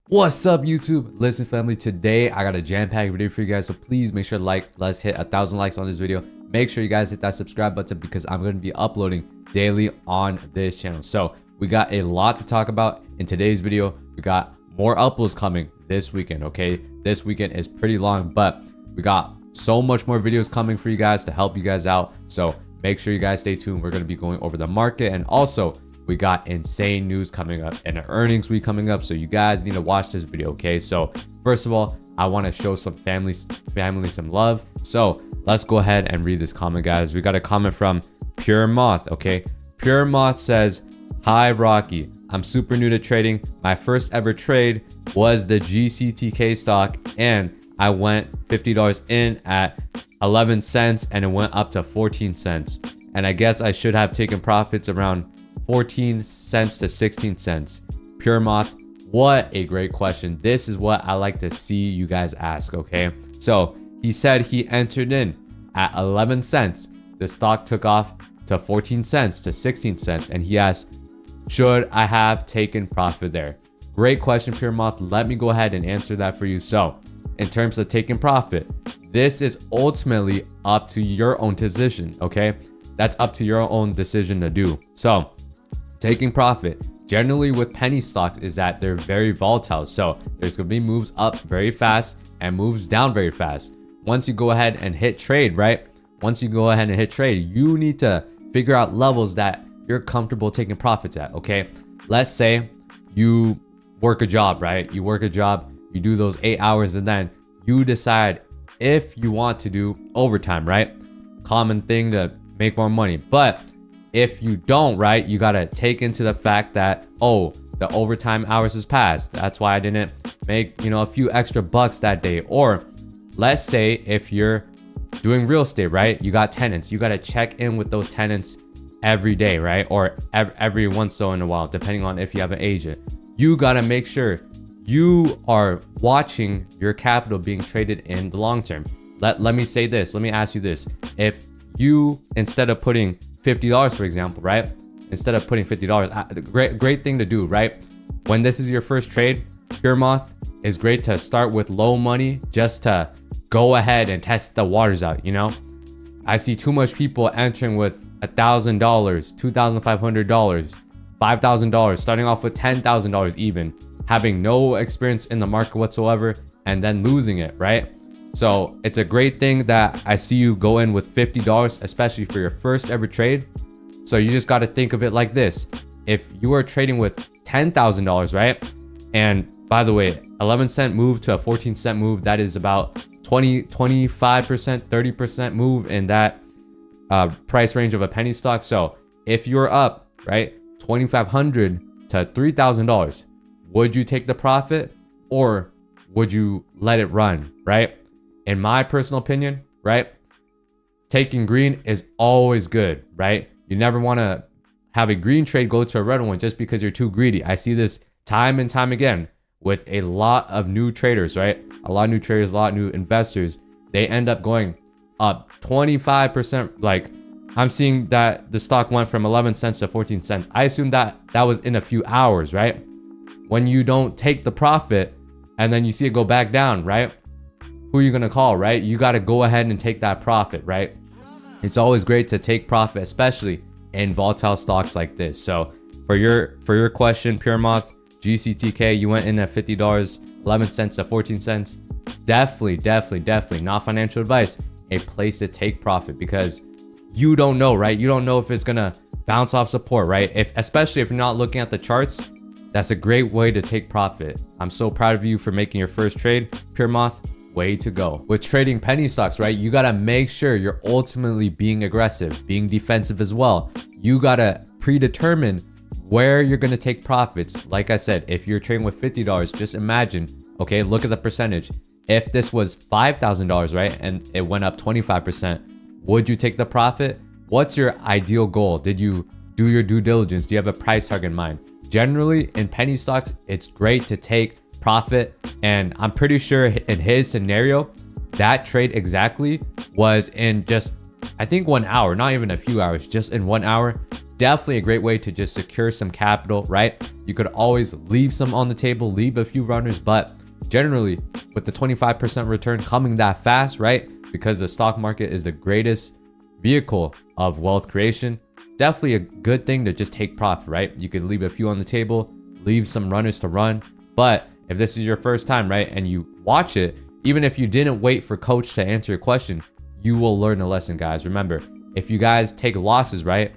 What's up, YouTube? Listen, family, today I got a jam-packed video for you guys, so please make sure to like. Let's hit 1,000 likes on this video. Make sure you guys hit that subscribe button because I'm going to be uploading daily on this channel. So we got a lot to talk about in today's video. We got more uploads coming this weekend. Okay, this weekend is pretty long, but we got so much more videos coming for you guys to help you guys out. So make sure you guys stay tuned. We're going to be going over the market, and also we got insane news coming up and an earnings week coming up, so you guys need to watch this video. Okay, so first of all, I want to show some family some love, so let's go ahead and read this comment, guys. We got a comment from Pure Moth. Okay, Pure Moth says, "Hi Rocky, I'm super new to trading. My first ever trade was the GCTK stock, and I went $50 in at 11 cents and it went up to 14 cents, and I guess I should have taken profits around 14 cents to 16 cents. Pure Moth, what a great question. This is what I like to see you guys ask. Okay, so he said he entered in at 11 cents. The stock took off to 14 cents to 16 cents, and he asked, should I have taken profit there? Great question, Pure Moth. Let me go ahead and answer that for you. So in terms of taking profit, this is ultimately up to your own decision. Okay, that's up to your own decision to do. So taking profit generally with penny stocks is that they're very volatile, so there's gonna be moves up very fast and moves down very fast. Once you go ahead and hit trade, right, you need to figure out levels that you're comfortable taking profits at. Okay, let's say you work a job, right? You do those 8 hours, and then you decide if you want to do overtime, right? Common thing to make more money. But if you don't, right, you got to take into the fact that, oh, the overtime hours has passed. That's why I didn't make, a few extra bucks that day. Or let's say if you're doing real estate, right, you got tenants, you got to check in with those tenants every day, right? Or every once in a while, depending on if you have an agent. You got to make sure you are watching your capital being traded in the long term. Let me say this. Let me ask you this. If you, instead of putting $50, for example, right? Instead of putting $50, great thing to do, right? When this is your first trade, Pure Moth, is great to start with low money just to go ahead and test the waters out. I see too much people entering with $1,000, $2,500, $5,000, starting off with $10,000 even, having no experience in the market whatsoever, and then losing it, right? So it's a great thing that I see you go in with $50, especially for your first ever trade. So you just got to think of it like this. If you are trading with $10,000, right? And by the way, 11 cent move to a 14 cent move, that is about 25%, 30% move in that price range of a penny stock. So if you're up, right, $2,500 to $3,000, would you take the profit or would you let it run, right? In my personal opinion, right, taking green is always good, right? You never want to have a green trade go to a red one just because you're too greedy. I see this time and time again with a lot of new traders, right? A lot of new traders, a lot of new investors. They end up going up 25%. Like, I'm seeing that the stock went from 11 cents to 14 cents. I assume that was in a few hours, right? When you don't take the profit and then you see it go back down, right? Who are you going to call, right? You got to go ahead and take that profit, right? It's always great to take profit, especially in volatile stocks like this. So for your question, Pure Moth, GCTK, you went in at $50, 11 cents to 14 cents. Definitely not financial advice, a place to take profit, because you don't know, right? You don't know if it's going to bounce off support, right? Especially if you're not looking at the charts, that's a great way to take profit. I'm so proud of you for making your first trade, Pure Moth. Way to go. With trading penny stocks, right, you got to make sure you're ultimately being aggressive, being defensive as well. You got to predetermine where you're going to take profits. Like I said, if you're trading with $50, just imagine, okay, look at the percentage. If this was $5,000, right, and it went up 25%, would you take the profit? What's your ideal goal? Did you do your due diligence? Do you have a price target in mind? Generally, in penny stocks, it's great to take profit, and I'm pretty sure in his scenario, that trade exactly was in just, I think, 1 hour, not even a few hours, just in 1 hour. definitely a great way to just secure some capital, right? You could always leave some on the table, leave a few runners, but generally with the 25% return coming that fast, right? Because the stock market is the greatest vehicle of wealth creation, definitely a good thing to just take profit, right? You could leave a few on the table, leave some runners to run. But if this is your first time, right, and you watch it, even if you didn't wait for coach to answer your question, you will learn a lesson, guys. Remember, if you guys take losses, right,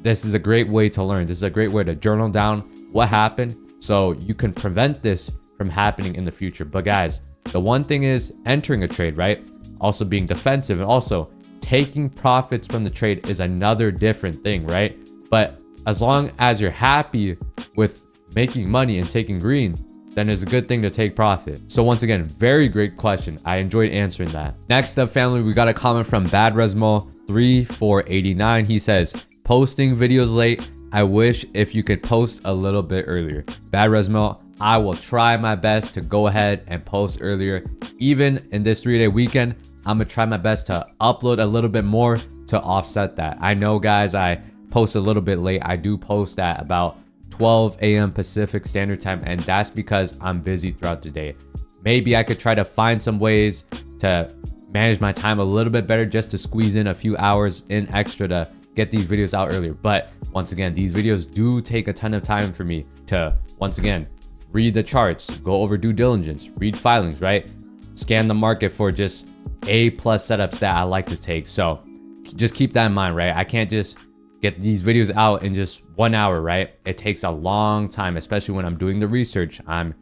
this is a great way to learn. This is a great way to journal down what happened so you can prevent this from happening in the future. But guys, the one thing is entering a trade, right? Also being defensive, and also taking profits from the trade is another different thing, right? But as long as you're happy with making money and taking green, then it's a good thing to take profit. So once again, very great question. I enjoyed answering that. Next up, family, we got a comment from Bad Resmo 3489. He says, posting videos late. I wish if you could post a little bit earlier. Bad Resmo, I will try my best to go ahead and post earlier. Even in this 3-day weekend, I'm gonna try my best to upload a little bit more to offset that. I know, guys, I post a little bit late. I do post at about 12 a.m. Pacific Standard Time, and that's because I'm busy throughout the day. Maybe I could try to find some ways to manage my time a little bit better, just to squeeze in a few hours in extra to get these videos out earlier. But once again, these videos do take a ton of time for me to, once again, read the charts, go over due diligence, read filings, right? Scan the market for just A+ setups that I like to take. So just keep that in mind, right? I can't just get these videos out in just 1 hour, right? It takes a long time, especially when I'm doing the research. I'm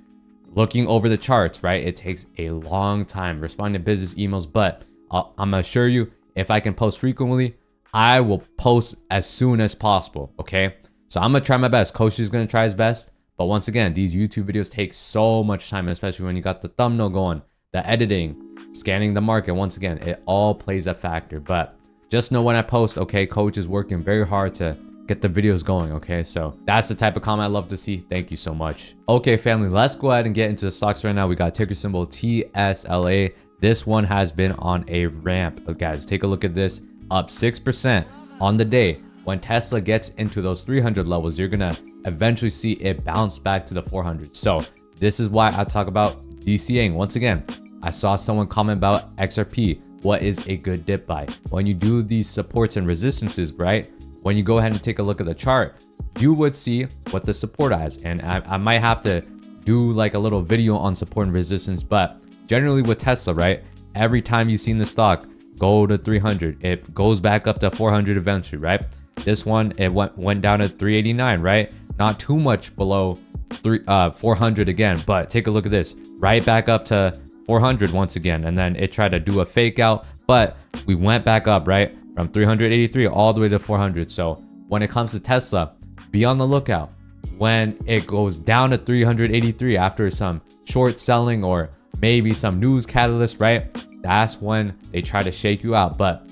looking over the charts, right? It takes a long time responding to business emails, but I'm gonna assure you, if I can post frequently, I will post as soon as possible, okay? So I'm gonna try my best. Coach is gonna try his best, but once again, these YouTube videos take so much time, especially when you got the thumbnail going, the editing, scanning the market. Once again, it all plays a factor, but just know when I post, okay, coach is working very hard to get the videos going, okay? So that's the type of comment I love to see. Thank you so much. Okay, family, let's go ahead and get into the stocks right now. We got ticker symbol TSLA. This one has been on a ramp. Guys, take a look at this, up 6% on the day. When Tesla gets into those 300 levels, you're gonna eventually see it bounce back to the 400. So this is why I talk about DCAing. Once again, I saw someone comment about XRP. What is a good dip buy? When you do these supports and resistances, right? When you go ahead and take a look at the chart, you would see what the support is. And I might have to do like a little video on support and resistance, but generally with Tesla, right? Every time you've seen the stock go to 300, it goes back up to 400 eventually, right? This one, it went down to 389, right? Not too much below 400 again, but take a look at this, right back up to 400 once again, and then it tried to do a fake out, but we went back up, right, from 383 all the way to 400. So when it comes to Tesla, be on the lookout when it goes down to 383 after some short selling or maybe some news catalyst, right? That's when they try to shake you out. But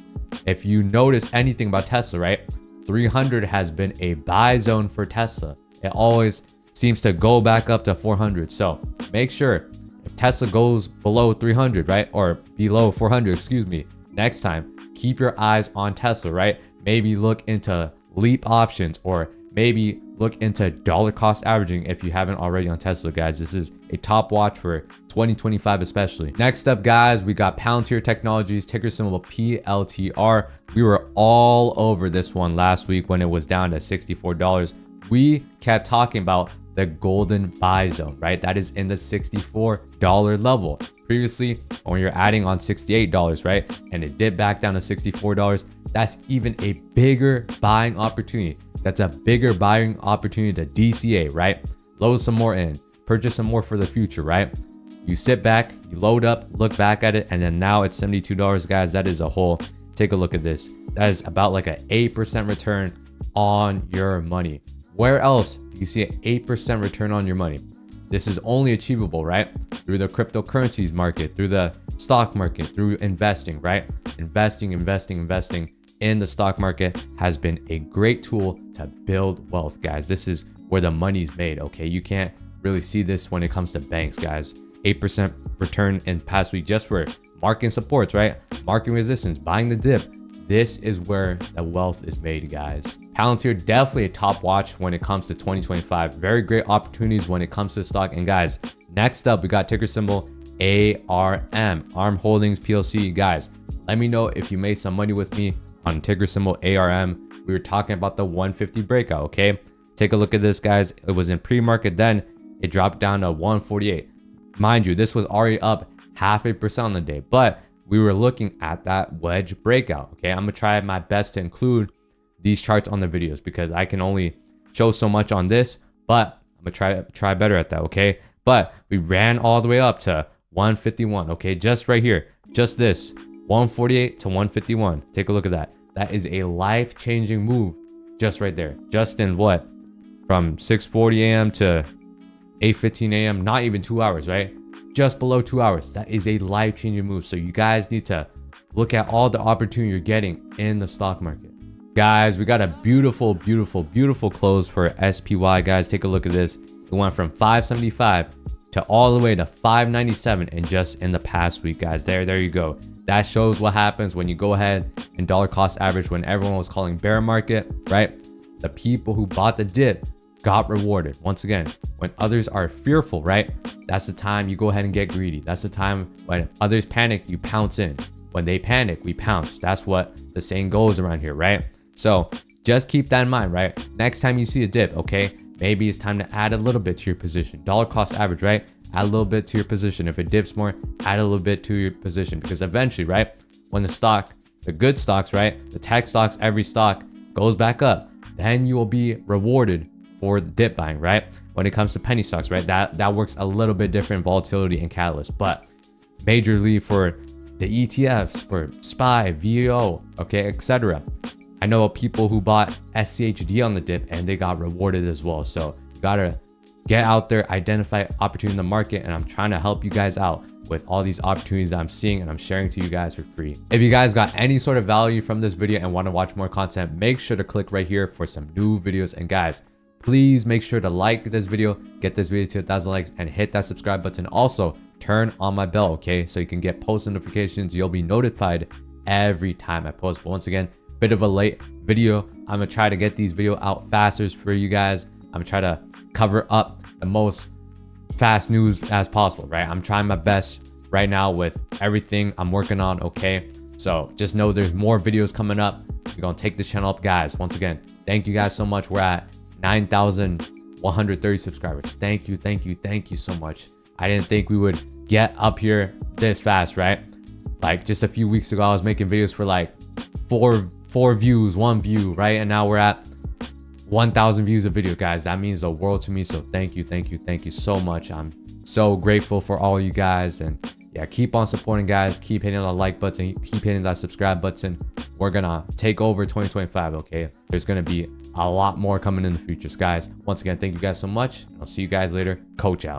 if you notice anything about Tesla, right, 300 has been a buy zone for Tesla. It always seems to go back up to 400. So make sure if Tesla goes below 300, right, or below 400, excuse me, next time, keep your eyes on Tesla, right? Maybe look into leap options, or maybe look into dollar cost averaging if you haven't already on Tesla, guys. This is a top watch for 2025 especially. Next up, guys, we got Palantir Technologies, ticker symbol PLTR. We were all over this one last week when it was down to $64. We kept talking about the golden buy zone, right? That is in the $64 level. Previously, when you're adding on $68, right, and it dipped back down to $64, that's even a bigger buying opportunity. That's a bigger buying opportunity to DCA, right? Load some more in, purchase some more for the future, right? You sit back, you load up, look back at it, and then now it's $72, guys. That is a whole, take a look at this. That is about like an 8% return on your money. Where else do you see an 8% return on your money? This is only achievable, right? Through the cryptocurrencies market, through the stock market, through investing, right? Investing in the stock market has been a great tool to build wealth, guys. This is where the money's made, okay? You can't really see this when it comes to banks, guys. 8% return in past week just for market supports, right? Market resistance, buying the dip. This is where the wealth is made, guys. Palantir, definitely a top watch when it comes to 2025. Very great opportunities when it comes to the stock. And guys, next up, we got ticker symbol ARM, ARM Holdings PLC. Guys, let me know if you made some money with me on ticker symbol ARM. We were talking about the 150 breakout, okay? Take a look at this, guys. It was in pre-market, then it dropped down to 148. Mind you, this was already up 0.5% on the day, but we were looking at that wedge breakout, okay? I'm gonna try my best to include these charts on the videos because I can only show so much on this, but I'm gonna try better at that, okay? But we ran all the way up to 151, okay? Just right here, just this, 148 to 151. Take a look at that. That is a life-changing move just right there. Just in what? From 6:40 a.m. to 8:15 a.m., not even 2 hours, right? Just below 2 hours. That is a life-changing move. So you guys need to look at all the opportunity you're getting in the stock market. Guys, we got a beautiful, beautiful, beautiful close for SPY, guys. Take a look at this. It went from 575 to all the way to 597 and just in the past week, guys. There you go. That shows what happens when you go ahead and dollar cost average when everyone was calling bear market, right? The people who bought the dip got rewarded. Once again, when others are fearful, right? That's the time you go ahead and get greedy. That's the time when others panic, you pounce in. When they panic, we pounce. That's what the saying goes around here, right? So just keep that in mind, right? Next time you see a dip, okay? Maybe it's time to add a little bit to your position. Dollar cost average, right? Add a little bit to your position. If it dips more, add a little bit to your position because eventually, right? When the good stocks, right? The tech stocks, every stock goes back up, then you will be rewarded for dip buying, right? When it comes to penny stocks, right? That works a little bit different, volatility and catalyst, but majorly for the ETFs, for SPY, VO, okay, etc. I know people who bought SCHD on the dip and they got rewarded as well. So you gotta get out there, identify opportunity in the market, and I'm trying to help you guys out with all these opportunities that I'm seeing and I'm sharing to you guys for free. If you guys got any sort of value from this video and want to watch more content, make sure to click right here for some new videos. And guys, please make sure to like this video, get this video to 1,000 likes, and hit that subscribe button. Also, turn on my bell, okay? So you can get post notifications. You'll be notified every time I post. But once again, bit of a late video. I'm gonna try to get these videos out faster for you guys. I'm gonna try to cover up the most fast news as possible, right? I'm trying my best right now with everything I'm working on, okay? So just know there's more videos coming up. We're gonna take this channel up, guys. Once again, thank you guys so much. We're at 9,130 subscribers. Thank you so much. I didn't think we would get up here this fast, right? Like just a few weeks ago, I was making videos for like four views, 1 view, right? And now we're at 1,000 views a video, guys. That means the world to me. So thank you so much. I'm so grateful for all you guys. And yeah, keep on supporting, guys. Keep hitting the like button, keep hitting that subscribe button. We're gonna take over 2025, okay? There's gonna be a lot more coming in the future, guys. Once again, thank you guys so much. I'll see you guys later. Coach out.